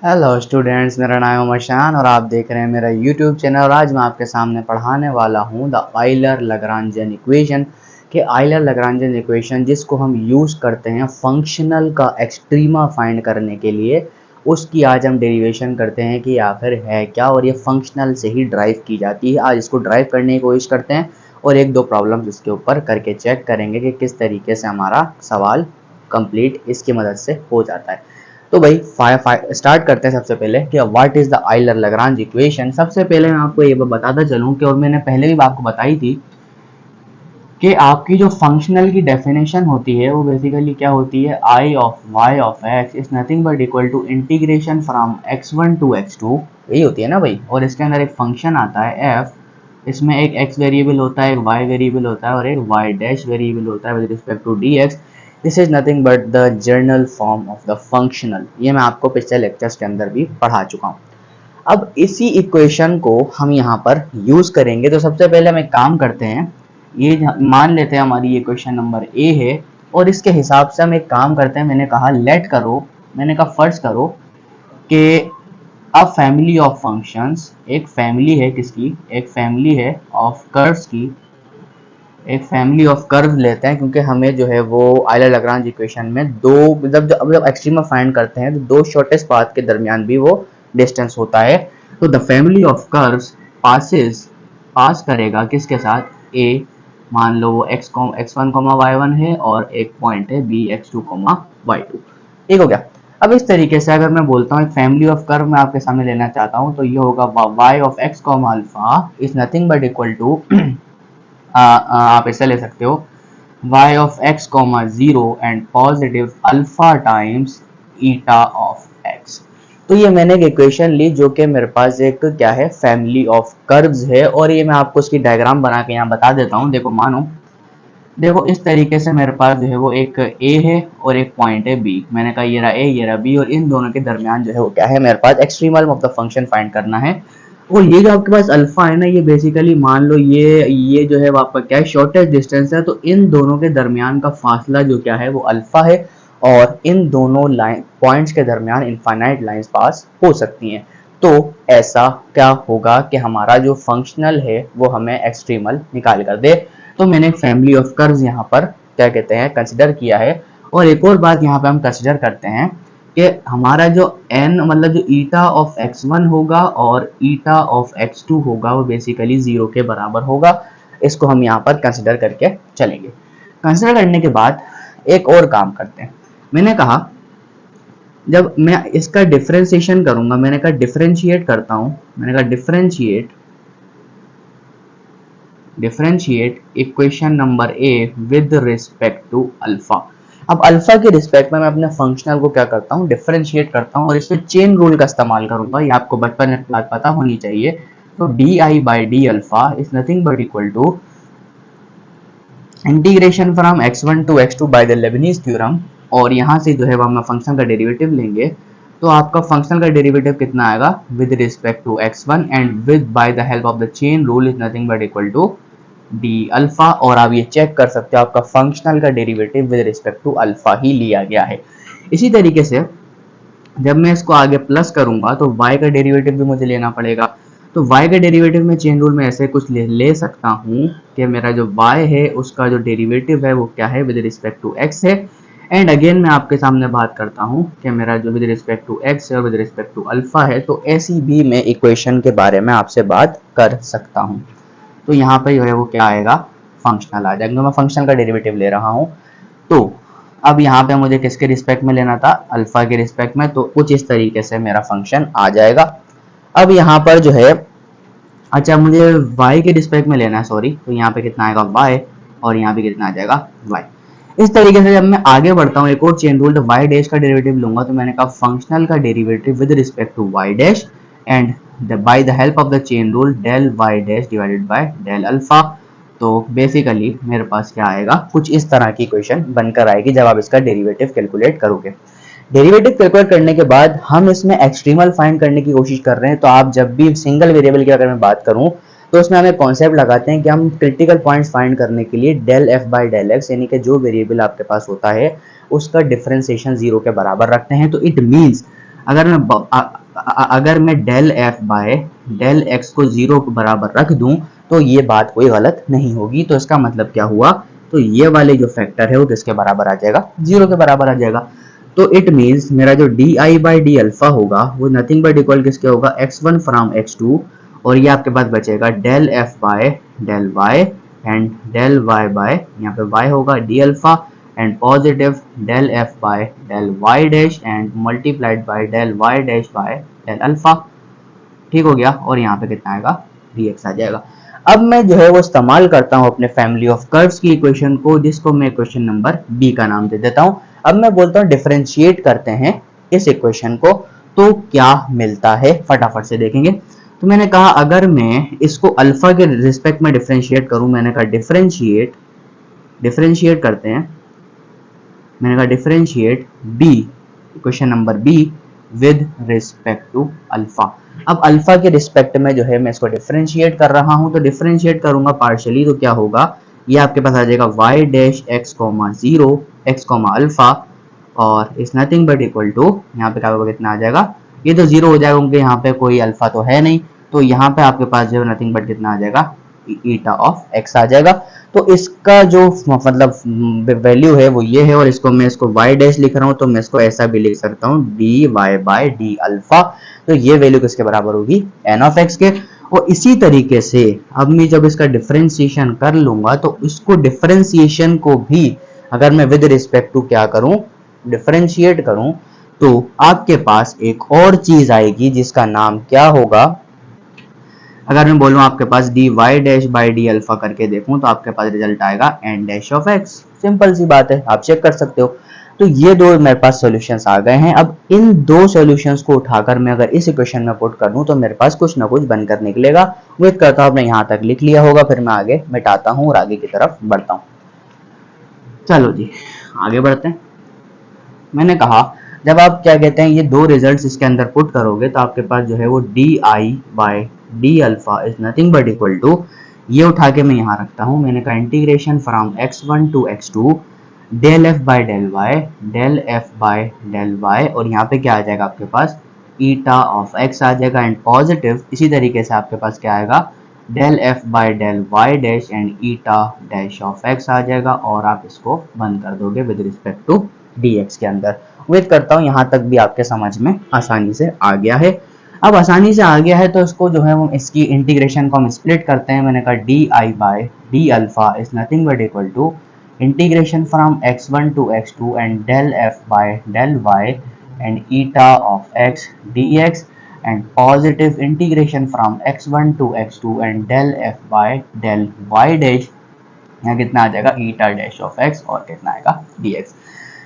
Hello students, मेरा नाम है मशान और आप देख रहे हैं मेरा यूट्यूब चैनल। और आज मैं आपके सामने पढ़ाने वाला हूं द आइलर लैग्रांजियन इक्वेशन के आइलर लैग्रांजियन इक्वेशन जिसको हम यूज़ करते हैं फंक्शनल का एक्सट्रीमा फाइंड करने के लिए। उसकी आज हम डेरिवेशन करते हैं कि आखिर है क्या, और ये फंक्शनल से ही ड्राइव की जाती है। आज इसको ड्राइव करने की कोशिश करते हैं और एक दो प्रॉब्लम्स इसके ऊपर करके चेक करेंगे कि किस तरीके से हमारा सवाल कंप्लीट इसकी मदद से हो जाता है। तो भाई स्टार्ट करते हैं सबसे पहले कि what is the Euler Lagrange equation. सबसे पहले मैं आपको ये बताता चलूं कि, और मैंने पहले भी आपको बताई थी कि आपकी जो फंक्शनल की डेफिनेशन होती है वो बेसिकली क्या होती है, I of Y of X is nothing but equal to integration from x1 to x2। यही होती है ना भाई। और इसके अंदर एक फंक्शन आता है f, इसमें एक x वेरिएबल होता है, एक y वेरिएबल होता है और एक y डैश वेरिएबल होता है with respect to dx। This is nothing but the general form of the functional. ये मैं आपको पिछले लेक्चर्स के अंदर भी पढ़ा चुका हूँ। अब इसी इक्वेशन को हम यहाँ पर यूज करेंगे। तो सबसे पहले हम एक काम करते हैं, ये मान लेते हैं हमारी इक्वेशन नंबर ए है और इसके हिसाब से हम एक काम करते हैं। मैंने कहा लेट करो, मैंने कहा फर्ज करो कि अ फैमिली ऑफ फंक्शंस, एक फैमिली है किसकी, एक फैमिली है ऑफ कर्व्स की, एक फैमिली ऑफ कर्व लेते हैं क्योंकि हमें जो है वो आइलर लैग्रांज इक्वेशन में दो जब एक्सट्रीमा फाइंड करते हैं तो दो शॉर्टेस्ट पाथ के दरमियान भी वो डिस्टेंस होता है। तो द फैमिली ऑफ कर्व्स पास करेगा किसके साथ, ए, मान लो वो x1 y1 है और एक पॉइंट है b x2 y2। ठीक हो गया। अब इस तरीके से अगर मैं बोलता हूँ एक फैमिली ऑफ कर्व मैं आपके सामने लेना चाहता हूँ तो ये होगा y of x alpha is nothing but equal to आप ऐसे ले सकते हो y of x comma 0 and positive alpha times eta of x। तो ये मैंने एक इक्वेशन ली जो कि मेरे पास एक क्या है, फैमिली ऑफ कर्व्स है। और ये मैं आपको उसकी डायग्राम बना के यहाँ बता देता हूँ। देखो मानो, देखो इस तरीके से मेरे पास जो है वो एक a है और एक पॉइंट है b। मैंने कहा ये रहा a, ये रहा b और इन दोनों के दरमियान जो है वो क्या है, मेरे पास extremal of the function find करना है। और ये जो आपके पास अल्फा है ना, ये बेसिकली मान लो ये जो है वो आपका क्या है, शॉर्टेस्ट डिस्टेंस है। तो इन दोनों के दरमियान का फासला जो क्या है वो अल्फा है और इन दोनों लाइन पॉइंट्स के दरमियान इनफाइनाइट लाइंस पास हो सकती हैं। तो ऐसा क्या होगा कि हमारा जो फंक्शनल है वो हमें एक्सट्रीमल निकाल कर दे। तो मैंने एक फैमिली ऑफ कर्व्स यहाँ पर क्या कहते हैं कंसिडर किया है। और एक और बात यहाँ पे हम कंसिडर करते हैं कि हमारा जो n मतलब जो ईटा ऑफ x1 होगा और ईटा ऑफ x2 होगा वो बेसिकली 0 के बराबर होगा। इसको हम यहाँ पर कंसिडर करके चलेंगे। कंसिडर करने के बाद एक और काम करते हैं। मैंने कहा जब मैं इसका डिफरेंशिएशन करूंगा, मैंने कहा डिफरेंशिएट करता हूं, मैंने कहा differentiate equation number A with respect to alpha. अब अल्फा के रिस्पेक्ट में मैं अपने फंक्शनल को क्या करता हूँ, डिफरेंशिएट करता हूँ और इसमें चेन रूल का इस्तेमाल करूंगा। ये आपको बचपन में बात पता होनी चाहिए। तो D I by D alpha is nothing but equal to integration from x1 to x2 by the Leibniz theorem. और यहाँ से जो है वो हम फंक्शन का डेरिवेटिव लेंगे तो आपका फंक्शन का डेरिवेटिव कितना आएगा, with respect to x1 and with by the help of the chain rule is nothing but equal to D alpha. और आप ये चेक कर सकते हो आपका फंक्शनल का derivative with respect to alpha ही लिया गया है। इसी तरीके से जब मैं इसको आगे प्लस करूंगा तो y का डेरिवेटिव भी मुझे लेना पड़ेगा। तो y का डेरिवेटिव में चेन रूल में ऐसे कुछ ले सकता हूँ कि मेरा जो y है उसका जो डेरिवेटिव है वो क्या है, विद रिस्पेक्ट टू x है। एंड अगेन मैं आपके सामने बात करता हूँ कि मेरा जो विद रिस्पेक्ट टू x है और विद रिस्पेक्ट टू अल्फा है। तो ऐसी भी मैं इक्वेशन के बारे में आपसे बात कर सकता हूँ। तो यहाँ पे जो है वो क्या आएगा, फंक्शनल आ जाएगा। मैं फंक्शनल का डेरिवेटिव ले रहा हूँ। तो अब यहाँ पे मुझे किसके रिस्पेक्ट में लेना था, अल्फा के रिस्पेक्ट में। तो कुछ इस तरीके से मेरा फंक्शन आ जाएगा। अब यहाँ पर जो है, अच्छा मुझे y के रिस्पेक्ट में लेना है, सॉरी। तो यहाँ पे कितना आएगा y और यहाँ पे कितना आ जाएगा y। इस तरीके से जब मैं आगे बढ़ता हूँ एक और चेन रूल, तो y डैश का डेरिवेटिव लूंगा। तो मैंने कहा फंक्शनल का derivative with respect to y dash and by the help of the chain rule del y dash divided by del alpha. तो बेसिकली मेरे पास क्या आएगा, कुछ इस तरह की इक्वेशन बनकर आएगी जब आप इसका डेरिवेटिव कैलकुलेट करोगे। डेरिवेटिव कैलकुलेट करने के बाद हम इसमें एक्सट्रीमल फाइंड करने की कोशिश कर रहे हैं। तो आप जब भी सिंगल वेरिएबल की अगर मैं बात करूं तो उसमें हमें कॉन्सेप्ट लगाते हैं कि हम क्रिटिकल पॉइंट्स फाइंड करने के लिए del F by del X, यानी कि जो वेरिएबल आपके पास होता है उसका डिफरेंशिएशन 0 के बराबर रखते हैं। तो इट मीन्स अगर मैं del F by del X को 0 के बराबर रख दूं तो ये बात कोई गलत नहीं होगी। तो इसका मतलब क्या हुआ, तो ये वाले जो फैक्टर है वो किसके बराबर आ जाएगा, 0 के बराबर आ जाएगा। तो इट मीन्स मेरा जो D I by D alpha होगा वो नथिंग बट इक्वल किसके होगा, x1 फ्रॉम x2, और ये आपके पास बचेगा del F by del Y and del Y by, यहाँ पे y होगा D alpha and positive del F by del Y dash and multiplied by del Y dash by del alpha. ठीक हो गया, और यहाँ पे कितना आएगा, dx आ जाएगा। अब मैं जो है वो इस्तेमाल करता हूँ अपने फैमिली ऑफ कर्व्स की इक्वेशन को, जिसको मैं इक्वेशन नंबर बी का नाम दे देता हूँ। अब मैं बोलता हूँ डिफरेंशिएट करते हैं इस इक्वेशन को, तो क्या मिलता है फटाफट से देखेंगे। तो मैंने कहा अगर मैं इसको अल्फा के रिस्पेक्ट में डिफरेंशिएट करूं, मैंने कहा डिफरेंशिएट करते हैं, मैंने कहा differentiate B, equation number B with respect to alpha. अब अल्फा के रिस्पेक्ट में जो है मैं इसको डिफरेंशिएट कर रहा हूं, तो डिफरेंशिएट करूंगा पार्शियली, तो क्या होगा, ये आपके पास आ जाएगा y dash x comma 0 x comma alpha, और is nothing but equal to, यहाँ पे क्या होगा, कितना आ जाएगा, ये तो 0 हो जाएगा क्योंकि यहाँ पे कोई अल्फा तो है नहीं, तो यहाँ पे आपके पास जो है नथिंग बट कितना आ जाएगा, ईटा ऑफ x आ जाएगा। तो इसका जो मतलब वैल्यू है वो ये है, और इसको मैं इसको y डैश लिख रहा हूँ, तो मैं इसको ऐसा भी लिख सकता हूँ dy बाय डी अल्फा। तो ये वैल्यू किसके बराबर होगी, n ऑफ x के। और इसी तरीके से अब मैं जब इसका डिफरेंशिएशन कर लूंगा, तो इसको डिफरेंशिएशन को भी अगर मैं विद रिस्पेक्ट टू क्या करूं, डिफरेंशिएट करूं, तो आपके पास एक और चीज आएगी जिसका नाम क्या होगा, अगर मैं बोलूं आपके पास D Y dash by D alpha करके देखूं, तो आपके पास रिजल्ट आएगा N dash of X. Simple सी बात है, आप चेक कर सकते हो। तो ये दो मेरे पास सॉल्यूशंस आ गए हैं। अब इन दो सॉल्यूशंस को उठाकर मैं अगर इस इक्वेशन में पुट कर दूं, तो मेरे पास कुछ ना कुछ बनकर निकलेगा। उम्मीद करता हूं आपने यहाँ तक लिख लिया होगा, फिर मैं आगे मिटाता हूँ और आगे की तरफ बढ़ता हूँ। चलो जी आगे बढ़ते हैं। मैंने कहा जब आप क्या कहते हैं ये दो रिजल्ट्स इसके अंदर पुट करोगे, तो आपके पास जो है वो D I by D alpha is nothing but equal to, ये उठा के मैं यहाँ रखता हूँ, मैंने कहा integration from x1 to x2 del F by del Y, और यहाँ पे क्या आ जाएगा आपके पास, ईटा ऑफ x आ जाएगा एंड पॉजिटिव, इसी तरीके से आपके पास क्या आएगा, del F by del Y dash and eta dash of x आ जाएगा, और आप इसको बंद कर दोगे विद रिस्पेक्ट टू dx के अंदर। उम्मीद करता हूँ यहाँ तक भी आपके समझ में आसानी से आ गया है। अब आसानी से आ गया है तो इसको जो है हम इसकी इंटीग्रेशन को हम स्प्लिट करते हैं। मैंने कहा D I by D alpha is nothing but equal to integration from x1 to x2 and del F by del Y and eta of x dx and positive integration from x1 to x2 and del F by del Y dash, यहाँ कितना आ जाएगा, ईटा dash of x, और कितना आएगा dx।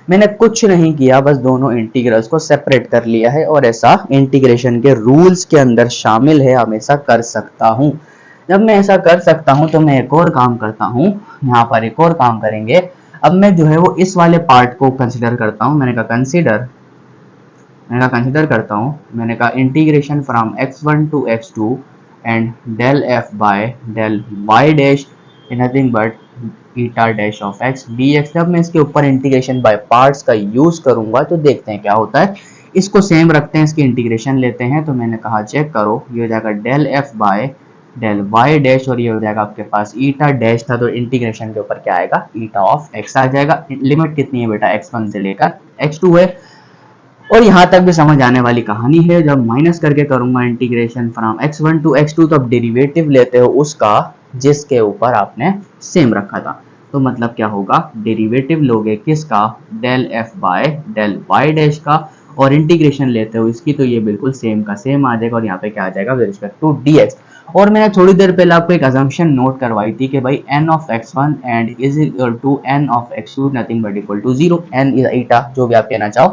मैंने कुछ नहीं किया, बस दोनों इंटीग्रल्स को सेपरेट कर लिया है, और ऐसा इंटीग्रेशन के रूल्स के अंदर शामिल है, हमेशा कर सकता हूँ। जब मैं ऐसा कर सकता हूँ तो मैं एक और काम करता हूँ, यहाँ पर एक और काम करेंगे। अब मैं जो है वो इस वाले पार्ट को कंसिडर करता हूँ। मैंने कहा कंसिडर करता हूँ, मैंने कहा integration from x1 to x2 and del F by del Y dash nothing but eta dash of x dx। जब मैं इसके ऊपर इंटीग्रेशन बाय पार्ट्स का यूज करूंगा तो देखते हैं क्या होता है। इसको सेम रखते हैं, इसकी इंटीग्रेशन लेते हैं। तो मैंने कहा चेक करो, ये हो जाएगा del F by del Y dash, और ये हो जाएगा आपके पास ईटा डैश था, तो इंटीग्रेशन के ऊपर क्या आएगा, ईटा ऑफ x आ जाएगा। लिमिट कितनी है बेटा, x1 से लेकर x2 है, और यहाँ तक भी समझ आने वाली कहानी है। जब माइनस करके करूंगा integration from x1 to x2, तो अब डेरिवेटिव लेते हो उसका जिसके ऊपर आपने सेम रखा था। तो मतलब क्या होगा, डेरिवेटिव लोगे किसका, del F by del Y dash का, और इंटीग्रेशन लेते हो इसकी, तो ये बिल्कुल सेम का सेम आ जाएगा, और यहाँ पे क्या आ जाएगा, विद रिस्पेक्ट टू dx। और मैंने थोड़ी देर पहले आपको एक अजम्पशन नोट करवाई थी कि भाई n of x1 and is equal to n of x2 nothing but equal to 0, n is eta, जो भी आप कहना चाहो।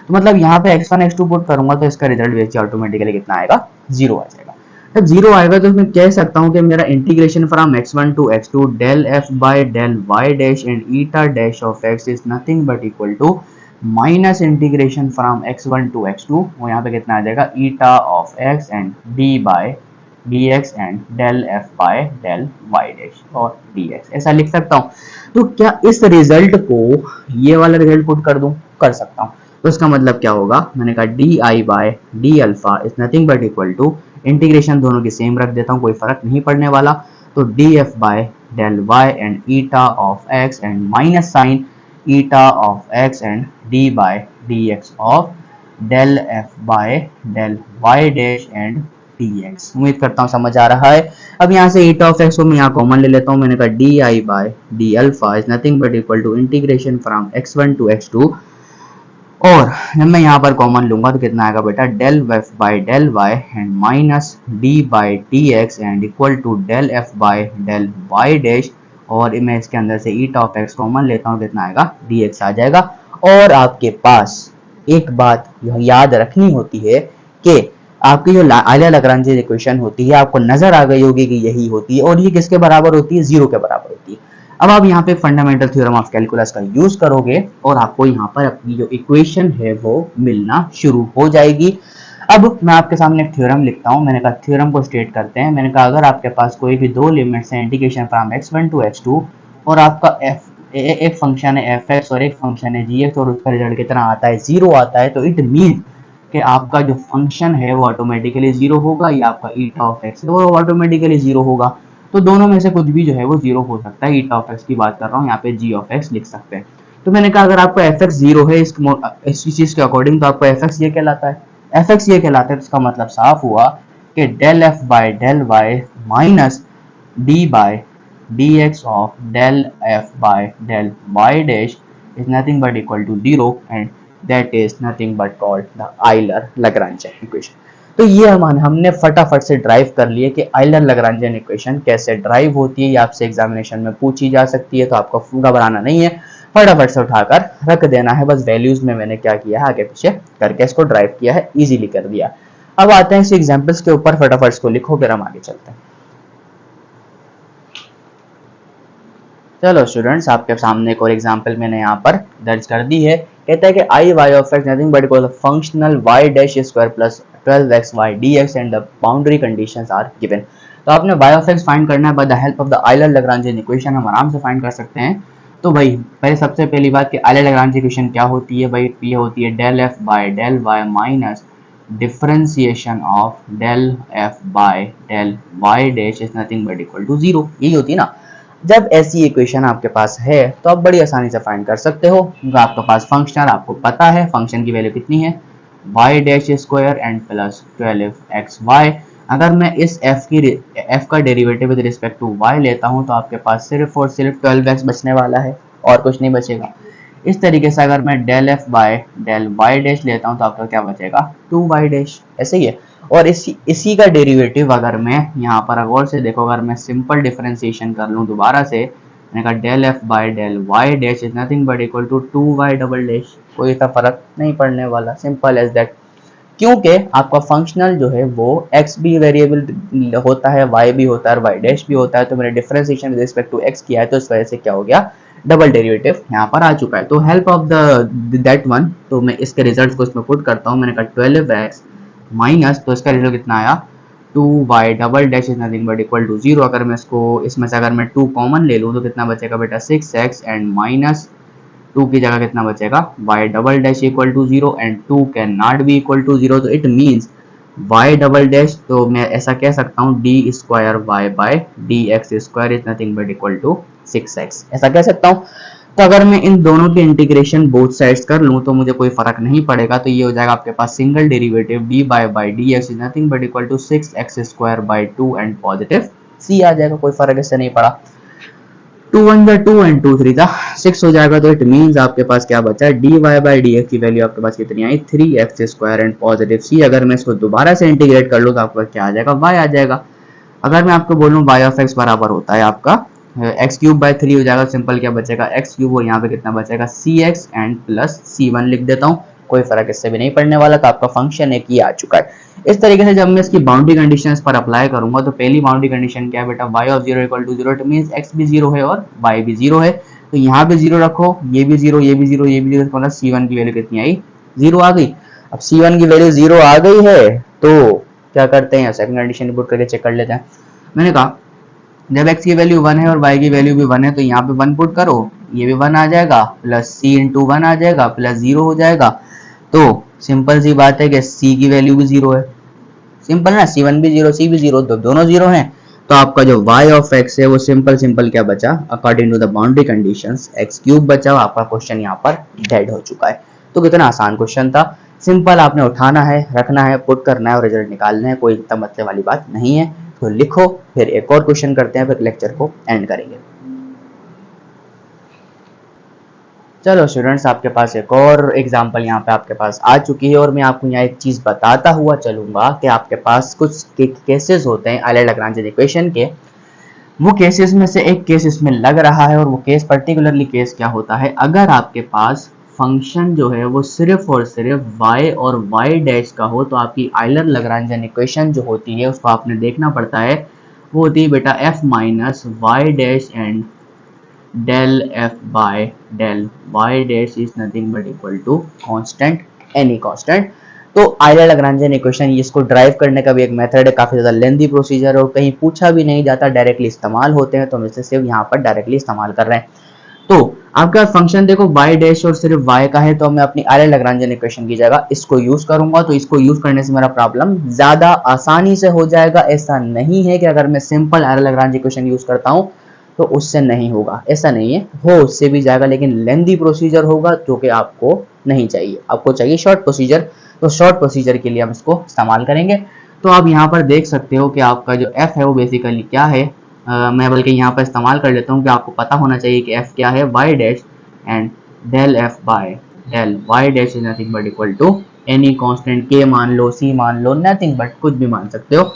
तो मतलब यहाँ पे x1 x2 पुट करूंगा तो इसका रिजल्ट वैसे ऑटोमेटिकली कितना आएगा, 0 आ जाएगा। जब 0 आएगा तो मैं कह सकता हूँ कि मेरा integration from x1 to x2 del f by del y dash and eta dash of x is nothing but equal to minus integration from x1 to x2, वो यहाँ पे कितना आ जाएगा, eta of x and d by dx and del f by del y dash और dx, ऐसा लिख सकता हूँ। तो क्या इस रिजल्ट को ये वाला रिजल्ट पुट कर दूं, कर सकता हूँ। तो इसका मतलब क्या होगा, मैंने कहा D I by D alpha is nothing but equal to, integration दोनों की सेम रख देता हूँ, कोई फर्क नहीं पड़ने वाला, तो D F by del Y and eta of X and minus sign eta of X and D by D X of del F by del Y dash and D X. उम्मीद करता हूँ समझ आ रहा है। अब यहाँ से ईटा ऑफ एक्स को मैं यहाँ कॉमन ले लेता हूँ, मैंने कहा D I by D alpha is nothing but equal to integration from x1 to x2, और जब मैं यहाँ पर कॉमन लूंगा तो कितना आएगा बेटा, del F by del Y and minus D by D X and equal to del F by del Y dash, और मैं इसके अंदर से ईटा ऑफ एक्स कॉमन लेता हूँ, कितना आएगा, डी एक्स आ जाएगा। और आपके पास एक बात याद रखनी होती है कि आपकी जो आयलर लाग्रांज इक्वेशन होती है, आपको नजर आ गई होगी कि यही होती है, और ये किसके बराबर होती है, जीरो के बराबर होती है। अब आप यहाँ पे फंडामेंटल थ्योरम ऑफ कैलकुलस का यूज करोगे और आपको यहाँ पर अपनी जो इक्वेशन है वो मिलना शुरू हो जाएगी। अब मैं आपके सामने एक थ्योरम लिखता हूँ, मैंने कहा थ्योरम को स्टेट करते हैं। मैंने कहा अगर आपके पास कोई भी दो लिमिट्स हैं integration from x1 to x2, और आपका एक फंक्शन है fx और एक फंक्शन है gx, और उसका रिजल्ट कितना आता है, जीरो आता है, तो इट मीन कि आपका जो फंक्शन है वो ऑटोमेटिकली जीरो होगा, या आपका ईटा ऑफ एक्स वो ऑटोमेटिकली जीरो होगा। तो दोनों में से कुछ भी जो है वो जीरो हो सकता है। ईटा ऑफ एक्स की बात कर रहा हूँ, यहाँ पे जी ऑफ एक्स लिख सकते हैं। तो मैंने कहा अगर आपको एफ एक्स जीरो है इस चीज के अकॉर्डिंग, तो आपको एफ एक्स ये कहलाता है, एफ एक्स ये कहलाता है। तो इसका मतलब साफ हुआ कि del F by del Y minus D by D X of del F by del Y dash is nothing but equal to zero, and that is nothing but called the Euler Lagrangian equation. तो ये हमने फटाफट से derive कर लिए कि Euler Lagrangian equation कैसे derive होती है, ये आपसे एग्जामिनेशन में पूछी जा सकती है, तो आपको घबराना नहीं है, फटाफट से उठाकर रख देना है। बस वैल्यूज में मैंने क्या किया है, आगे पीछे करके इसको ड्राइव किया है, इजीली कर दिया। अब आते हैं इस एग्जांपल्स के ऊपर, फटाफट इसको लिखो, फिर हम आगे चलते हैं। चलो स्टूडेंट्स, आपके सामने एक और एग्जांपल मैंने यहाँ पर दर्ज कर दी है। कहता है कि I Y of X nothing but equal functional Y dash square plus 12x y dx and the boundary conditions are given. तो आपने y ऑफ x फाइंड करना है by the help of the Euler Lagrangian equation, हम आराम से find कर सकते हैं। तो भाई पहले सबसे पहली बात कि आयलर लाग्रांजियन इक्वेशन क्या होती है, भाई ये होती है del F by del Y minus differentiation of del F by del Y dash is nothing but equal to zero. यही होती है ना। जब ऐसी इक्वेशन आपके पास है तो आप बड़ी आसानी से फाइंड कर सकते हो, क्योंकि आपके पास फंक्शन आपको पता है, फंक्शन की वैल्यू कितनी है, Y dash square and plus 12xy। अगर मैं इस f का derivative with respect to y लेता हूं तो आपके पास सिर्फ और सिर्फ 12x बचने वाला है, और कुछ नहीं बचेगा। इस तरीके से अगर मैं del F by del Y dash लेता हूं तो आपका क्या बचेगा, 2y डैश, ऐसे ही है। और इसी का डेरिवेटिव अगर मैं यहाँ पर गौर से देखो, अगर मैं सिंपल डिफरेंशिएशन कर लूँ दोबारा से, मैंने कहा del F by del Y dash is nothing but equal to 2y double dash, कोई इतना फर्क नहीं पड़ने वाला, सिंपल एज दैट। क्योंकि आपका फंक्शनल जो है वो x भी वेरिएबल होता है, y भी होता है और y डैश भी होता है। तो मैंने differentiation with respect to x किया है, तो इस वजह से क्या हो गया, डबल डेरिवेटिव यहाँ पर आ चुका है। तो हेल्प ऑफ दैट वन, तो मैं इसके रिजल्ट को इसमें पुट करता हूँ। मैंने कहा 12x माइनस, तो इसका रिजल्ट कितना आया, 2y double dash is nothing but equal to zero. अगर मैं इसको इसमें से अगर मैं 2 कॉमन ले लूँ तो कितना बचेगा बेटा, 6x एंड माइनस 2 की जगह कितना बचेगा, y double dash equal to zero and 2 can not be equal to zero. तो it means y double dash, तो मैं ऐसा कह सकता हूँ D square Y by D X square is nothing but equal to 6x, ऐसा कह सकता हूँ। तो अगर मैं इन दोनों की इंटीग्रेशन बोथ साइड्स कर लूँ तो मुझे कोई फर्क नहीं पड़ेगा। तो ये हो जाएगा आपके पास single derivative D by D X is nothing but equal to 6x square by 2 and positive c आ जाएगा, कोई फर्क इससे नहीं पड़ा। 2 1 जा 2 एंड 2 3 जा 6 हो जाएगा। तो इट मींस आपके पास क्या बचा है, D Y by D X की वैल्यू आपके पास कितनी आई, 3x square and positive c। अगर मैं इसको दोबारा से इंटीग्रेट कर लूँ तो आपका क्या आ जाएगा, y आ जाएगा। अगर मैं आपको बोलूँ y ऑफ x बराबर होता है आपका एक्स क्यूब बाय 3 हो जाएगा, सिंपल क्या बचेगा, एक्स क्यूब, और यहाँ पे कितना बचेगा, सी एक्स एंड प्लस c1 लिख देता हूँ, कोई फर्क इससे भी नहीं पड़ने वाला। तो आपका फंक्शन एक ही आ चुका है। इस तरीके से जब मैं इसकी बाउंड्री कंडीशंस पर अप्लाई करूंगा तो पहली बाउंड्री कंडीशन क्या है बेटा, y of 0 equal to 0, it means x भी 0 है और y भी 0 है। तो यहाँ पे 0 रखो, ये भी 0, ये भी 0, ये भी 0, मतलब c1 की वैल्यू कितनी आई, 0 आ गई। अब c1 की वैल्यू 0 आ गई है तो क्या करते हैं, सेकंड कंडीशन पुट करके चेक कर लेते हैं। मैंने कहा जब x की वैल्यू 1 है और y की वैल्यू भी 1 है तो यहाँ पे 1 पुट करो, ये भी 1 आ जाएगा, प्लस c इंटू 1 आ जाएगा, प्लस 0 हो जाएगा। तो सिंपल सी बात है कि c की वैल्यू भी 0 है, सिंपल ना, c1 भी 0 c भी 0, तो दोनों 0 हैं। तो आपका जो y ऑफ x है वो सिंपल क्या बचा, according to the boundary conditions x³ बचा, आपका क्वेश्चन यहाँ पर डेड हो चुका है। तो कितना आसान क्वेश्चन था, सिंपल आपने उठाना है, रखना है, पुट करना है और रिजल्ट निकालना है, कोई इतना मतलब वाली बात नहीं है। तो लिखो, फिर एक और क्वेश्चन करते हैं, फिर लेक्चर को एंड करेंगे। चलो स्टूडेंट्स, आपके पास एक और एग्जांपल यहाँ पे आपके पास आ चुकी है और मैं आपको यहाँ एक चीज़ बताता हुआ चलूंगा कि आपके पास कुछ केसेस होते हैं आयलर-लैग्रांजियन इक्वेशन के। वो केसेस में से एक केस इसमें लग रहा है और वो केस पर्टिकुलरली केस क्या होता है, अगर आपके पास फंक्शन जो है वो सिर्फ और सिर्फ y और y डैश का हो तो आपकी आयलर-लैग्रांजियन इक्वेशन जो होती है उसको आपने देखना पड़ता है, वो होती है बेटा f minus Y dash and del f by del y dash is nothing but equal to constant, any constant। तो आयलर-लैग्रांजियन इक्वेशन इसको ड्राइव करने का भी एक मेथड है, काफी ज्यादा लेंथी प्रोसीजर है और कहीं पूछा भी नहीं जाता, डायरेक्टली इस्तेमाल होते हैं, तो हम इसे सिर्फ यहाँ पर डायरेक्टली इस्तेमाल कर रहे हैं। तो आपका फंक्शन देखो y डैश और सिर्फ y का है, तो मैं अपनी आयलर-लैग्रांजियन इक्वेशन की जगह इसको यूज करूंगा। तो इसको यूज करने से मेरा प्रॉब्लम ज्यादा आसानी से हो जाएगा। ऐसा नहीं है कि अगर मैं सिंपल आयलर-लैग्रांज इक्वेशन यूज करता हूँ तो उससे नहीं होगा, ऐसा नहीं है, हो उससे भी जाएगा, लेकिन लेंथी प्रोसीजर होगा जो कि आपको नहीं चाहिए, आपको चाहिए शॉर्ट प्रोसीजर। तो शॉर्ट प्रोसीजर के लिए हम इसको इस्तेमाल करेंगे। तो आप यहाँ पर देख सकते हो कि आपका जो f है वो बेसिकली क्या है, मैं बल्कि यहाँ पर इस्तेमाल कर लेता हूँ कि आपको पता होना चाहिए कि f क्या है, y dash and del f by del y dash is nothing but equal to any constant, k मान लो, c मान लो, नथिंग बट कुछ भी मान सकते हो।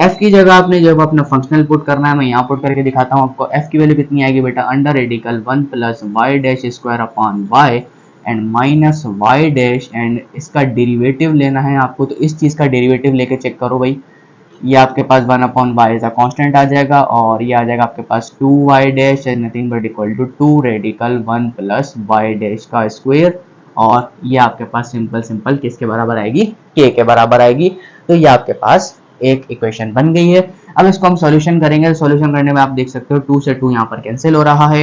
f की जगह आपने जब अपना फंक्शनल पुट करना है, मैं यहाँ पुट करके दिखाता हूँ आपको। f की वैल्यू कितनी आएगी बेटा, under radical 1 plus Y dash square upon Y and minus Y dash, and इसका डेरिवेटिव लेना है आपको। तो इस चीज़ का डेरिवेटिव लेके चेक करो भाई, ये आपके पास 1 अपॉन वाई का कॉन्स्टेंट आ जाएगा और ये आ जाएगा आपके पास 2y dash and nothing but equal to 2 radical 1 plus Y dash का स्क्वायर, और ये आपके पास सिंपल किसके बराबर आएगी, k के बराबर आएगी। तो ये आपके पास एक इक्वेशन बन गई है। अब इसको हम सॉल्यूशन करेंगे। सॉल्यूशन करने में आप देख सकते हो 2 से 2 यहाँ पर कैंसिल हो रहा है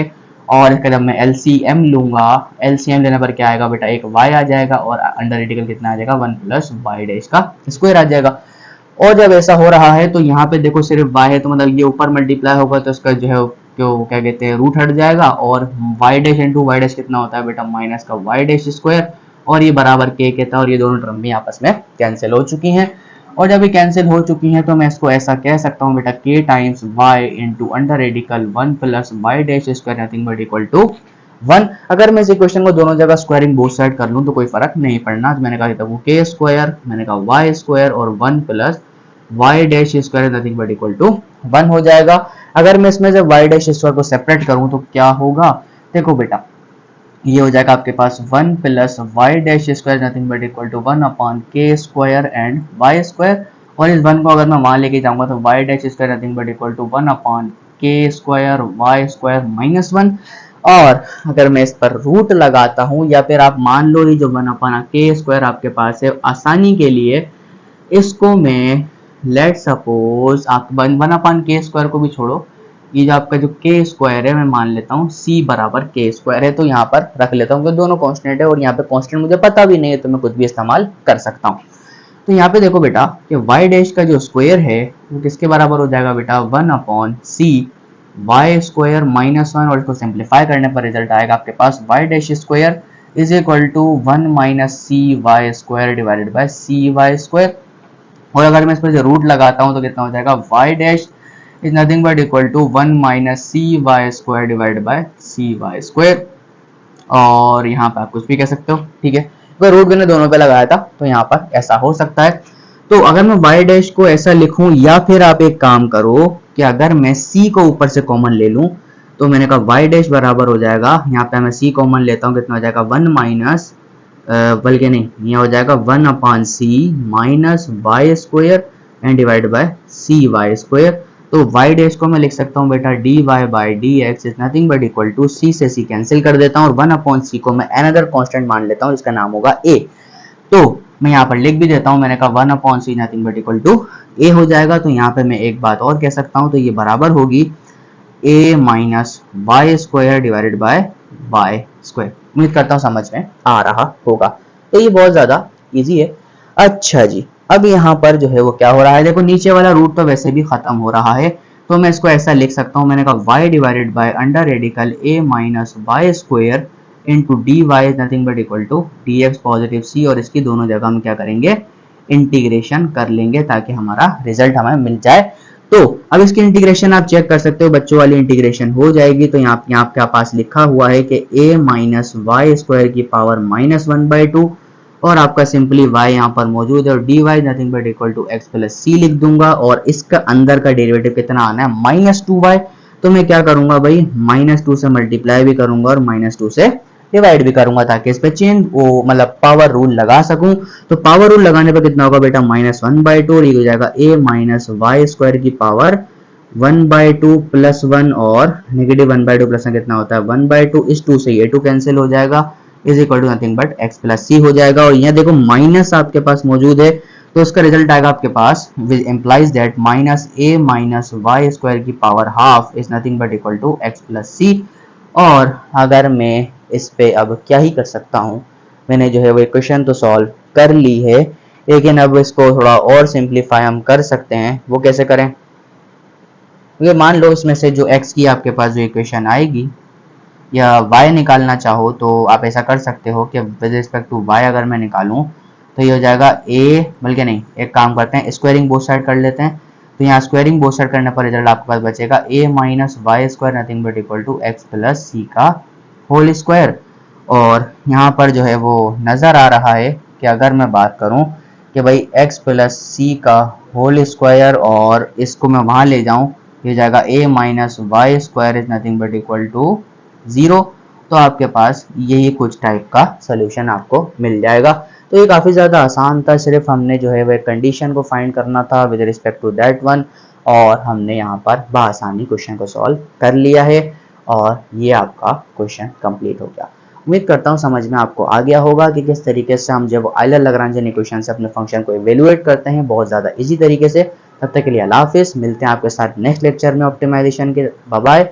और इसके जब मैं एलसीएम लूंगा, एलसीएम लेने पर क्या आएगा बेटा, एक y आ जाएगा और अंडर रेडिकल कितना आ जाएगा, 1 प्लस वाई डैश का स्क्वायर आ जाएगा। और जब ऐसा हो रहा है तो यहाँ पे देखो सिर्फ y है, तो मतलब ये ऊपर मल्टीप्लाई होगा तो इसका जो है क्या कहते हैं रूट हट जाएगा, और y dash into Y dash कितना होता है बेटा, माइनस का वाई डैश स्क्वायर, और ये बराबर k के था, और ये दोनों टर्म भी आपस में कैंसिल हो चुकी हैं। और जब ये कैंसिल हो चुकी हैं तो मैं इसको ऐसा कह सकता हूँ बेटा, k times y into under radical 1 plus Y dash square nothing but equal to 1। अगर मैं इस इक्वेशन को दोनों जगह स्क्वायरिंग बोथ साइड कर लूँ तो कोई फर्क नहीं पड़ना। तो मैंने कहा था वो k स्क्वायर, मैंने कहा y स्क्वायर और 1 plus Y dash square nothing but equal to 1 हो जाएगा। अगर मैं इसमें से वाई डैश स्क्वायर को सेपरेट करूँ तो क्या होगा, देखो बेटा, ये हो जाएगा आपके पास 1 plus Y dash square nothing but equal to 1 upon K square and Y square, और इस 1 को अगर मैं वहां लेके जाऊंगा तो Y dash square nothing but equal to 1 upon K square Y square minus 1। और अगर मैं इस पर रूट लगाता हूँ, या फिर आप मान लो ये जो 1 अपॉन के स्क्वायर आपके पास है, आसानी के लिए इसको मैं लेट सपोज आप 1 अपॉन के स्क्वायर को भी छोड़ो, ये जो आपका जो के स्क्वायर है मैं मान लेता हूँ c बराबर के स्क्वायर है, तो यहाँ पर रख लेता हूँ, दोनों कांस्टेंट है और यहाँ पे कांस्टेंट मुझे पता भी नहीं है तो मैं कुछ भी इस्तेमाल कर सकता हूँ। तो यहाँ पे देखो बेटा कि y डैश का जो स्क्वायर है वो किसके बराबर हो जाएगा बेटा, 1 upon C Y square minus 1, और इसको सिंप्लीफाई करने पर रिजल्ट आएगा आपके पास y dash square is equal to 1 minus C Y square divided by C Y square. और अगर मैं इस पर रूट लगाता हूँ तो कितना हो जाएगा, y dash is nothing but equal to 1 minus cy square divided by cy square, और यहाँ पे आप कुछ भी कह सकते हो, ठीक है। तो रूट मैंने दोनों पे लगाया था तो यहाँ पर ऐसा हो सकता है। तो अगर मैं y डैश को ऐसा लिखूं, या फिर आप एक काम करो कि अगर मैं c को ऊपर से कॉमन ले लूं, तो मैंने कहा y डैश बराबर हो जाएगा, यहाँ पे मैं c कॉमन लेता हूँ, कितना हो जाएगा 1 माइनस, बल्कि नहीं, ये हो जाएगा 1 upon C minus Y square and divide by C Y square. तो y डैश को मैं लिख सकता हूँ बेटा dy by D X is nothing but equal to c से c कैंसिल कर देता हूँ, और 1 अपॉन c को मैं अनदर कांस्टेंट मान लेता हूँ जिसका नाम होगा a। तो मैं यहाँ पर लिख भी देता हूँ, मैंने कहा 1 upon c nothing but equal to a हो जाएगा। तो यहाँ पे मैं एक बात और कह सकता हूँ, तो ये बराबर होगी a minus Y square divided by Y square. उम्मीद करता हूँ समझ में आ रहा होगा। तो ये बहुत ज़्यादा ईजी है। अच्छा जी, अब यहाँ पर जो है वो क्या हो रहा है, देखो नीचे वाला रूट तो वैसे भी खत्म हो रहा है, तो मैं इसको ऐसा लिख सकता हूँ, मैंने कहा y divided by under radical a minus Y square into D Y nothing but equal to D X positive c, और इसकी दोनों जगह हम क्या करेंगे, इंटीग्रेशन कर लेंगे ताकि हमारा रिजल्ट हमें मिल जाए। तो अब इसकी इंटीग्रेशन आप चेक कर सकते हो, बच्चों वाली इंटीग्रेशन हो जाएगी। तो यहाँ आपके पास लिखा हुआ है कि a माइनस वाई स्क्वायर की पावर -1/2, और आपका सिंपली y यहाँ पर मौजूद है, और dy nothing but equal to x plus C लिख दूंगा, और इसका अंदर का डेरिवेटिव कितना आना है, -2y। तो मैं क्या करूंगा भाई, -2 से मल्टीप्लाई भी करूंगा और -2 से डिवाइड भी करूंगा, ताकि इस पे चेंज वो मतलब पावर रूल लगा सकूं। तो पावर रूल लगाने पर कितना होगा बेटा, -1/2, और ये हो जाएगा a माइनस वाई स्क्वायर की पावर 1/2 प्लस 1, और नेगेटिव 1/2 प्लस कितना होता है 1/2, इस 2 से ये 2 कैंसिल हो जाएगा, is equal to nothing but x plus C हो जाएगा। और यहाँ देखो माइनस आपके पास मौजूद है, तो उसका रिजल्ट आएगा आपके पास which implies that minus a minus Y square की power half is nothing but equal to x plus C. और अगर मैं इस पे अब क्या ही कर सकता हूँ, मैंने जो है वो इक्वेशन तो सॉल्व कर ली है, लेकिन अब इसको थोड़ा और सिंप्लीफाई हम कर सकते हैं। वो कैसे करें, क्योंकि मान लो इसमें से जो x की आपके पास जो इक्वेशन आएगी, या y निकालना चाहो तो आप ऐसा कर सकते हो कि विद रिस्पेक्ट टू y अगर मैं निकालूं तो ये हो जाएगा a, बल्कि नहीं, एक काम करते हैं, स्क्वायरिंग बोथ साइड कर लेते हैं। तो यहाँ स्क्वायरिंग बोथ साइड करने पर रिजल्ट आपके पास बचेगा a minus Y square nothing but equal to x plus C का होल स्क्वायर। और यहाँ पर जो है वो नज़र आ रहा है कि अगर मैं बात करूँ कि भाई x प्लस सी का होल स्क्वायर, और इसको मैं वहाँ ले जाऊँ, ये जाएगा a minus Y square is nothing but equal to 0। तो आपके पास यही कुछ टाइप का सोल्यूशन आपको मिल जाएगा। तो ये काफ़ी ज़्यादा आसान था, सिर्फ हमने जो है वह कंडीशन को फाइंड करना था with respect to that one, और हमने यहाँ पर बआसानी क्वेश्चन को सॉल्व कर लिया है, और ये आपका क्वेश्चन कंप्लीट हो गया। उम्मीद करता हूँ समझ में आपको आ गया होगा कि किस तरीके से हम जब आइलर लैग्रांजियन इक्वेशन से अपने फंक्शन को इवेलुएट करते हैं बहुत ज़्यादा इजी तरीके से। तब तक के लिए अल्लाह हाफिज़, मिलते हैं आपके साथ नेक्स्ट लेक्चर में ऑप्टिमाइजेशन के। Bye bye.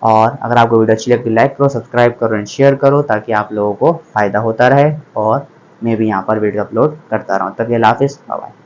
और अगर आपको वीडियो अच्छी लगती है लाइक करो, सब्सक्राइब करो एंड शेयर करो, ताकि आप लोगों को फ़ायदा होता रहे और मैं भी यहाँ पर वीडियो अपलोड करता रहूँ। तब के लिए अल्लाह हाफिज़, बाय बाय।